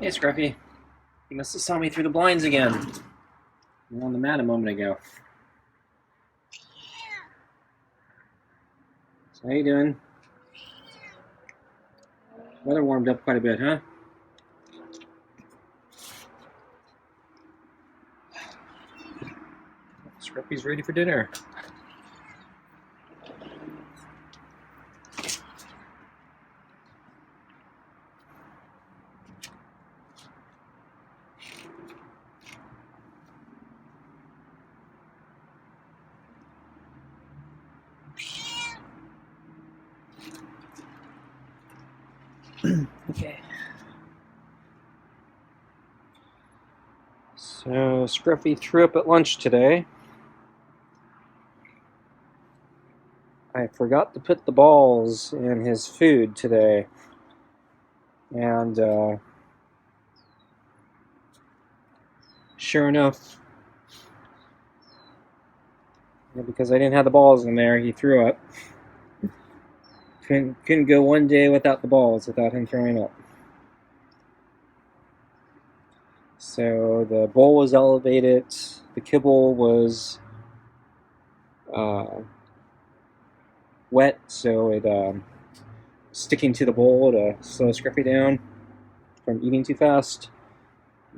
Hey, Scruffy. You must have saw me through the blinds again. You were on the mat a moment ago. So how you doing? Weather warmed up quite a bit, huh? Scruffy's ready for dinner. Okay. So Scruffy threw up at lunch today. I forgot to put the balls in his food today. And sure enough, because I didn't have the balls in there, he threw up. Couldn't go one day without the balls without him throwing up. So the bowl was elevated, the kibble was wet, so it sticking to the bowl to slow Scruffy down from eating too fast.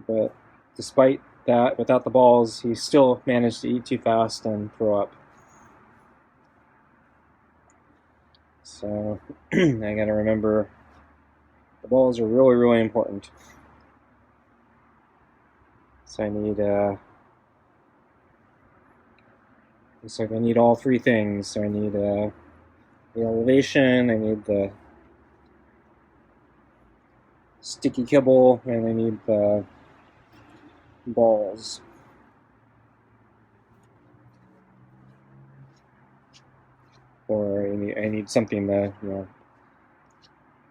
But despite that, without the balls, he still managed to eat too fast and throw up. So I gotta remember the balls are really, really important. So I need looks like I need all three things. So I need the elevation, I need the sticky kibble, and I need the balls. Or I need something to,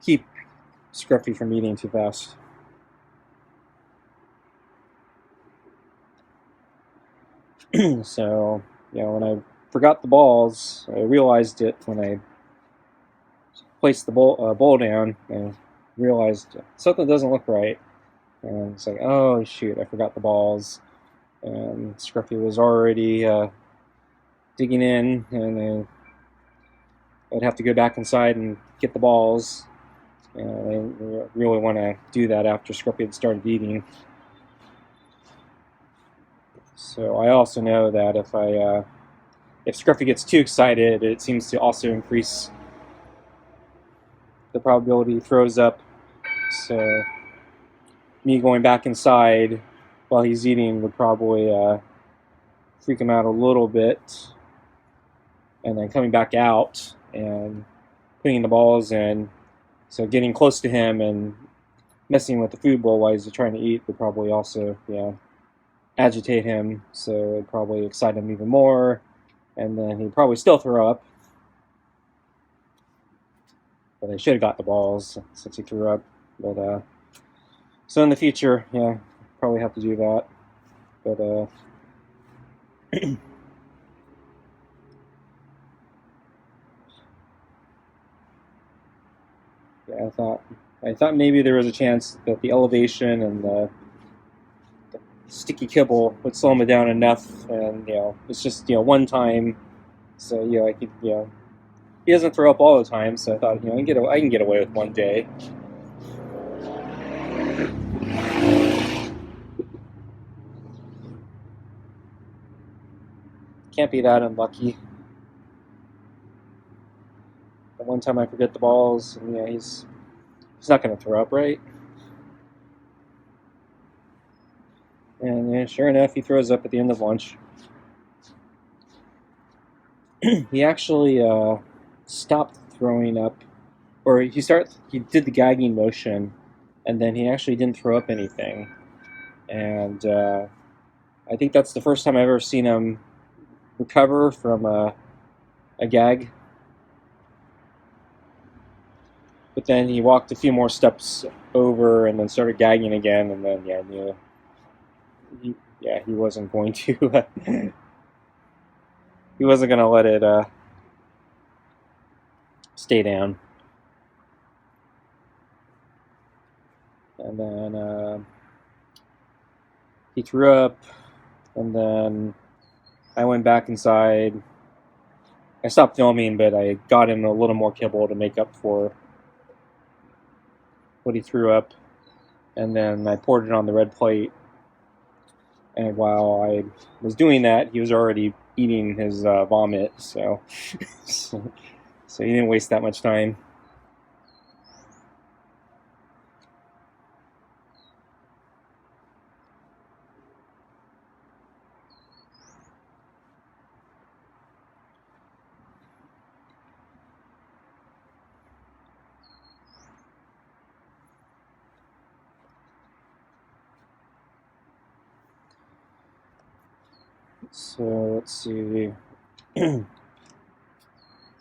keep Scruffy from eating too fast. So, when I forgot the balls, I realized it when I placed the bowl down and realized something doesn't look right. And it's like, oh shoot, I forgot the balls. And Scruffy was already digging in, and I'd have to go back inside and get the balls. And I didn't really want to do that after Scruffy had started eating. So I also know that if Scruffy gets too excited, it seems to also increase the probability he throws up. So me going back inside while he's eating would probably freak him out a little bit. And then coming back out and putting the balls in, so getting close to him and messing with the food bowl while he's trying to eat would probably also, agitate him. So it'd probably excite him even more, and then he'd probably still throw up. But I should have got the balls since he threw up. But so in the future, probably have to do that. But I thought maybe there was a chance that the elevation and the sticky kibble would slow him down enough, and it's just one time, so I could he doesn't throw up all the time, so I thought I can get away with one day. Can't be that unlucky. The one time I forget the balls, and he's not going to throw up, right? And sure enough, he throws up at the end of lunch. He actually stopped throwing up, or he did the gagging motion, and then he actually didn't throw up anything. And I think that's the first time I've ever seen him recover from a gag. But then he walked a few more steps over and then started gagging again, and then he wasn't going to he wasn't going to let it stay down. and then he threw up, and then I went back inside. I stopped filming, but I got him a little more kibble to make up for what he threw up, and then I poured it on the red plate. And while I was doing that, he was already eating his vomit, so so he didn't waste that much time. So let's see.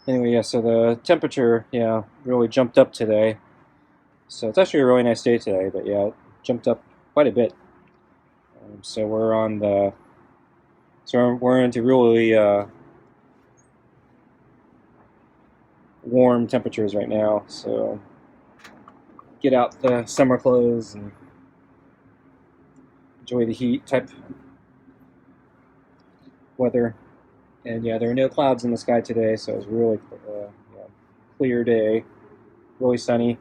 Anyway, yeah, so the temperature, yeah, really jumped up today. So it's actually a really nice day today, but yeah, it jumped up quite a bit. So we're into really warm temperatures right now. So get out the summer clothes and enjoy the heat type weather. And yeah, there are no clouds in the sky today, so it was really yeah, clear day, really sunny.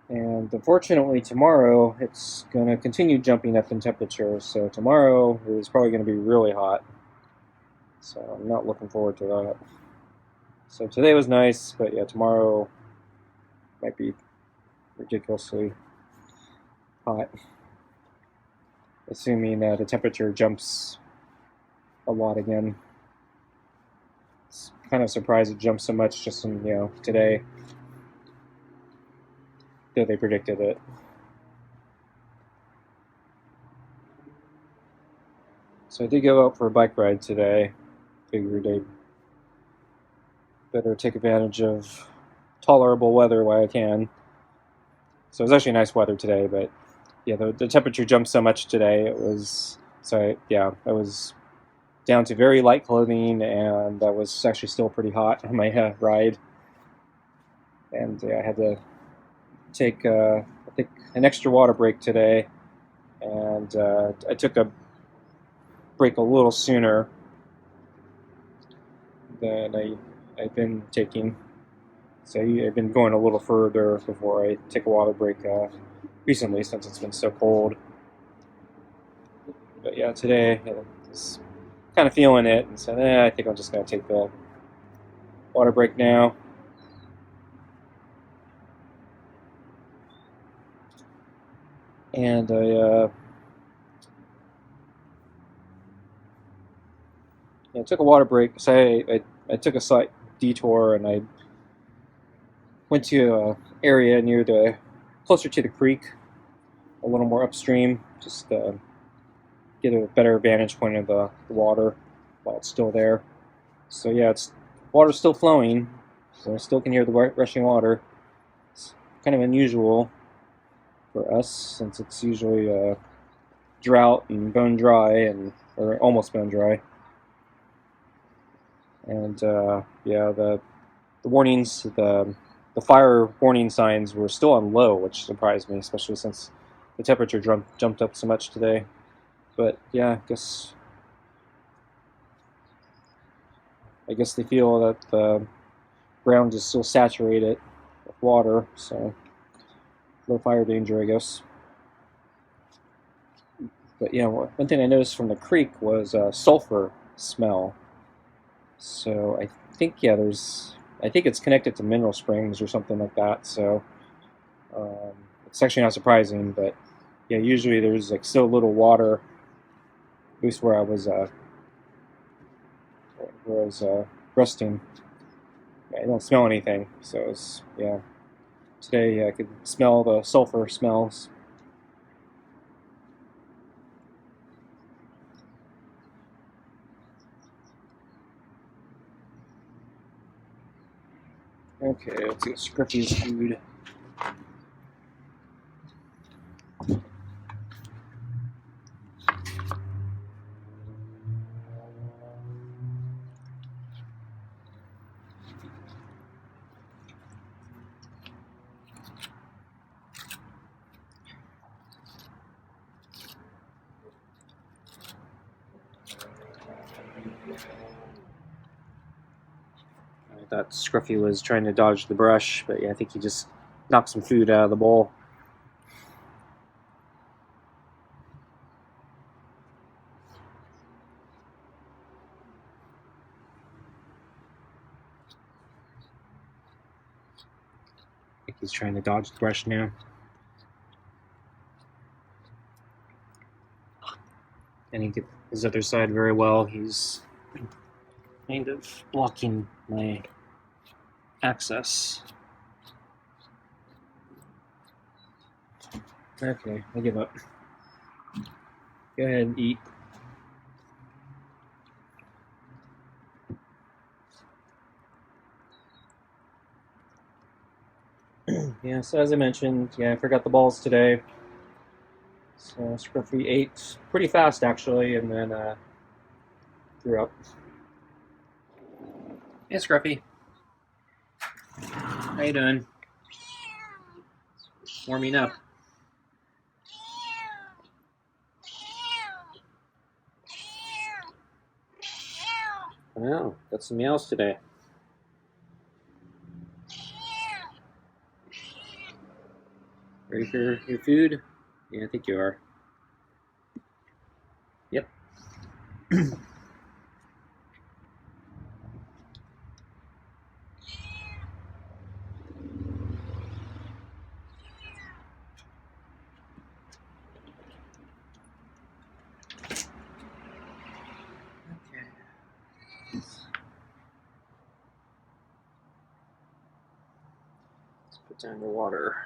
And unfortunately, tomorrow it's going to continue jumping up in temperature. So tomorrow is probably going to be really hot. So I'm not looking forward to that. So today was nice, but yeah, tomorrow might be ridiculously hot, assuming the temperature jumps a lot again. It's kind of surprised it jumped so much just in, today, though they predicted it. So I did go out for a bike ride today. Figured I'd better take advantage of tolerable weather while I can. So it was actually nice weather today, but yeah, the temperature jumped so much today. I was down to very light clothing, and I was actually still pretty hot on my ride. And I had to take I think an extra water break today, and I took a break a little sooner than I've been taking. So I've been going a little further before I take a water break recently, since it's been so cold. But yeah, today I was kind of feeling it, and said, I think I'm just going to take the water break now. And I took a water break. So I took a slight detour, and I went to an area closer to the creek, a little more upstream, just get a better vantage point of the water while it's still there. So yeah, water's still flowing, so I still can hear the rushing water. It's kind of unusual for us, since it's usually drought and bone dry, or almost bone dry. And yeah, the warnings, the fire warning signs were still on low, which surprised me, especially since the temperature jumped up so much today. But yeah, I guess they feel that the ground is still saturated with water, so low fire danger, I guess. But yeah, one thing I noticed from the creek was sulfur smell. So I think I think it's connected to mineral springs or something like that. So it's actually not surprising, but yeah, usually there's like so little water, at least where I was resting. I don't smell anything, so today I could smell the sulfur smells. Okay, let's get Scruffy's food. That Scruffy was trying to dodge the brush, but yeah, I think he just knocked some food out of the bowl. I think he's trying to dodge the brush now. And he did his other side very well. He's kind of blocking my access. Okay, I give up. Go ahead and eat. Yeah, so as I mentioned, yeah, I forgot the balls today. So Scruffy ate pretty fast actually, and then threw up. Hey Scruffy. How you doing? Warming up. Wow, got some meows today. Ready for your food? Yeah, I think you are. Yep. Put down your water.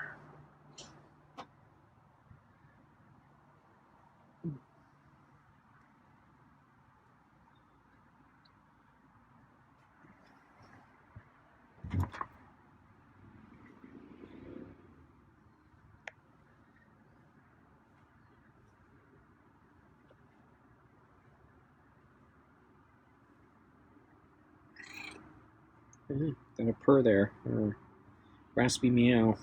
Got a purr there, or raspy meow.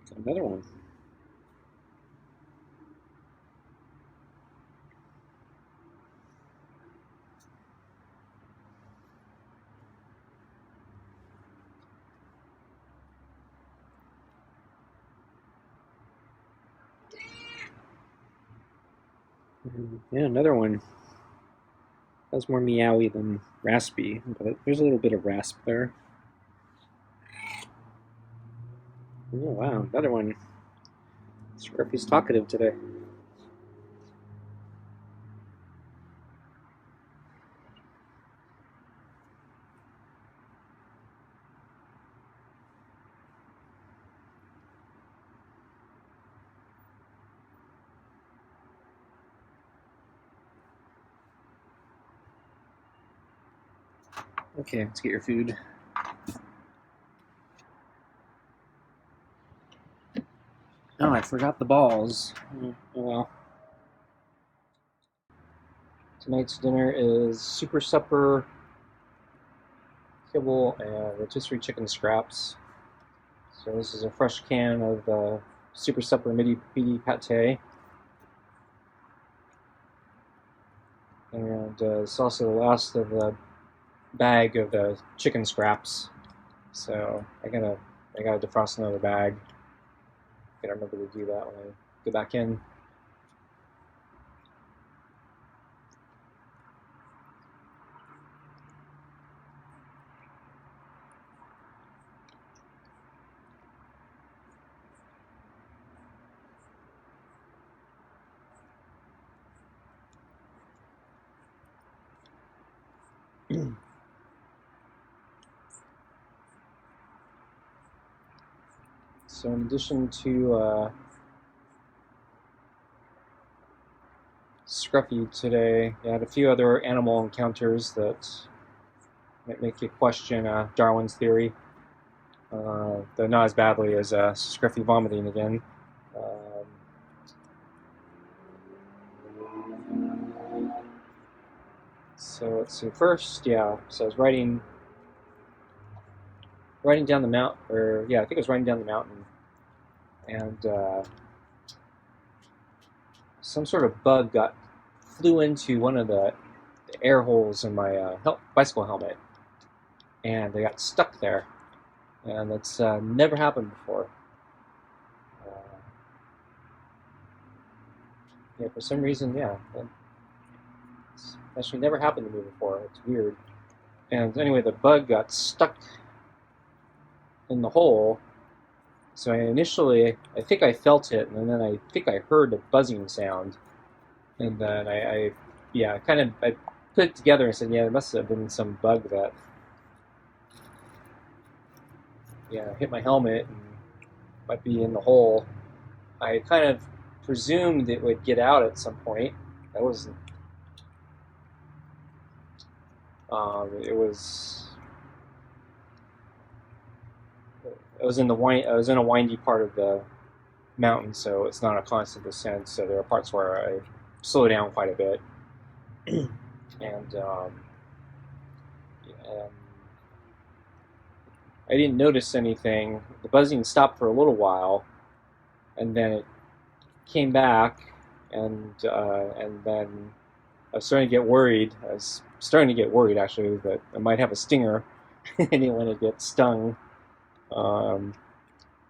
Got another one. Yeah, another one. That's more meowy than raspy, but there's a little bit of rasp there. Oh wow, another one. Scruffy's talkative today. Okay, let's get your food. Oh, I forgot the balls. Oh well. Tonight's dinner is super supper, kibble, and rotisserie chicken scraps. So this is a fresh can of super supper midi pate. And it's also the last of the bag of the chicken scraps. So I gotta defrost another bag. Gotta remember to do that when I get back in. So in addition to Scruffy today, I had a few other animal encounters that might make you question Darwin's theory, though not as badly as Scruffy vomiting again. So let's see. First, yeah. So I was riding down the mountain, or yeah, I think I was riding down the mountain, and some sort of bug flew into one of the air holes in my bicycle helmet, and they got stuck there, and that's never happened before. Yeah, for some reason, yeah, it's actually never happened to me before. It's weird. And anyway, the bug got stuck in the hole. So I think I felt it, and then I think I heard a buzzing sound, and then I put it together and said, yeah, it must have been some bug that, hit my helmet and might be in the hole. I kind of presumed it would get out at some point. That wasn't. It was. I was in a windy part of the mountain, so it's not a constant descent. So there are parts where I slow down quite a bit, and I didn't notice anything. The buzzing stopped for a little while, and then it came back, and then I was starting to get worried. I was starting to get worried actually that I might have a stinger. I didn't want to get stung.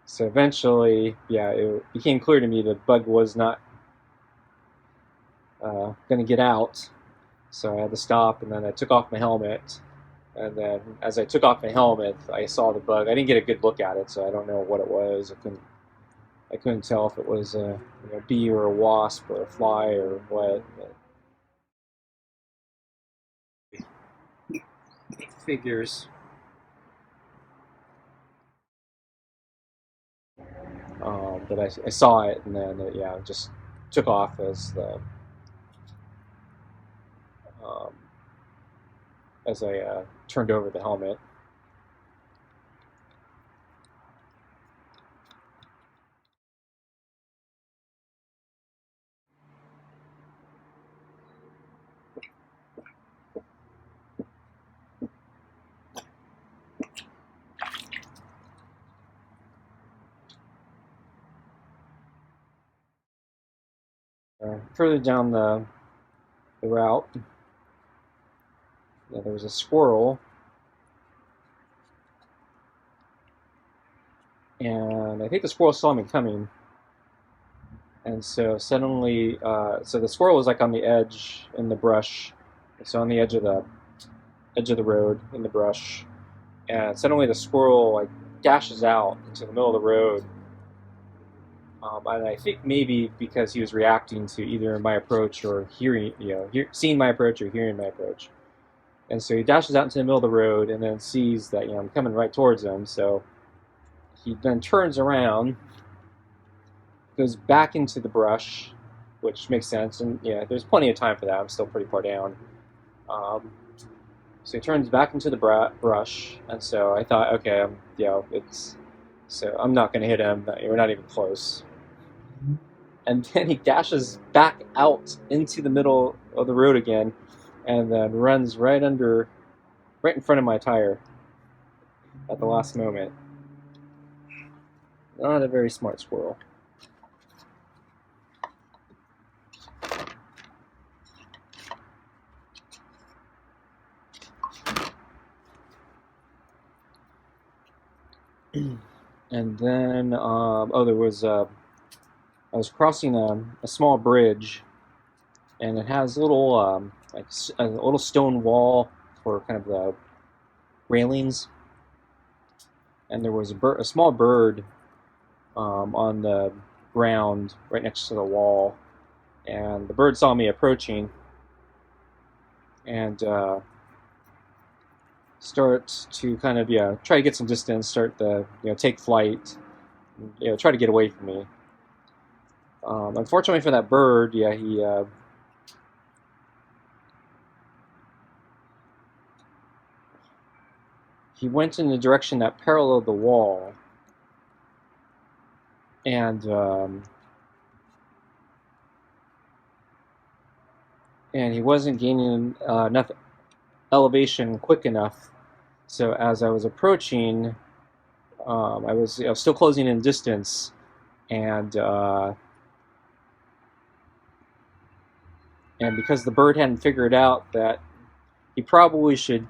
So eventually, it became clear to me the bug was not going to get out. So I had to stop, and then I took off my helmet. And then as I took off my helmet, I saw the bug. I didn't get a good look at it, so I don't know what it was. I couldn't tell if it was a bee or a wasp or a fly or what. It figures. But I saw it, and then it just took off as I turned over the helmet. Further down the route, there was a squirrel, and I think the squirrel saw me coming, and so suddenly, so the squirrel was like on the edge in the brush, so on the edge of the road in the brush, and suddenly the squirrel like dashes out into the middle of the road. And I think maybe because he was reacting to either my approach or seeing my approach or hearing my approach. And so he dashes out into the middle of the road and then sees that I'm coming right towards him. So he then turns around, goes back into the brush, which makes sense. And there's plenty of time for that. I'm still pretty far down. So he turns back into the brush, and so I thought, okay, so I'm not going to hit him. We're not even close. And then he dashes back out into the middle of the road again, and then runs right in front of my tire at the last moment. Not a very smart squirrel. And then, there was I was crossing a small bridge, and it has a little a little stone wall for kind of the railings, and there was a small bird on the ground right next to the wall, and the bird saw me approaching, and start to kind of try to get some distance, start to take flight, try to get away from me. Unfortunately for that bird, he went in the direction that paralleled the wall, and he wasn't gaining enough elevation quick enough. So as I was approaching, I was still closing in distance, and because the bird hadn't figured out that he probably should,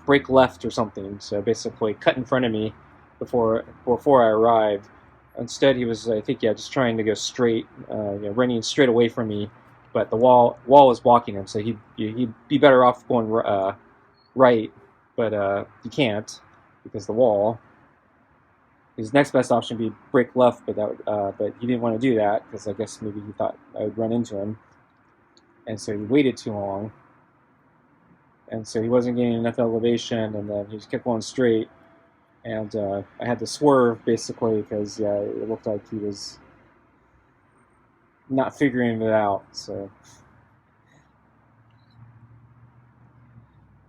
break left or something. So basically, cut in front of me before I arrived. Instead, he was, I think, yeah, just trying to go straight, running straight away from me. But the wall was blocking him, so he'd be better off going right. But he can't because the wall. His next best option would be break left, but he didn't want to do that because I guess maybe he thought I would run into him, and so he waited too long, and so he wasn't getting enough elevation, and then he just kept going straight, and I had to swerve basically because yeah, it looked like he was not figuring it out, so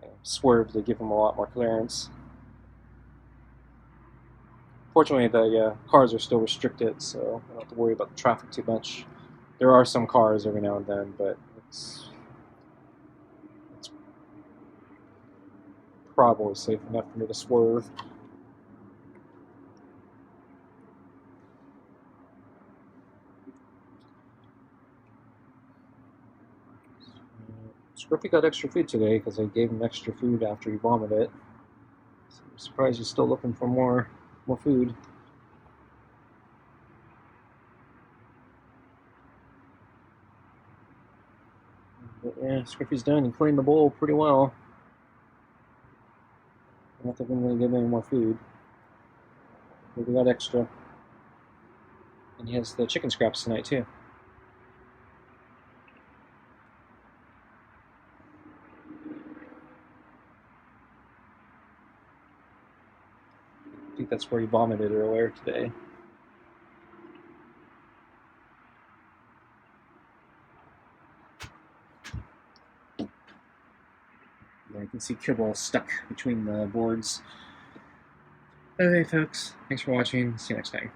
I swerved to give him a lot more clearance. Fortunately, the cars are still restricted, so I don't have to worry about the traffic too much. There are some cars every now and then, but it's probably safe enough for me to swerve. Scruffy got extra food today because I gave him extra food after he vomited. So I'm surprised he's still looking for more food. But yeah, Scruffy's done. He cleaned the bowl pretty well. I don't think I'm going to give him any more food. But we got extra. And he has the chicken scraps tonight too. I think that's where he vomited earlier today. Yeah, you can see kibble stuck between the boards. Okay, folks. Thanks for watching. See you next time.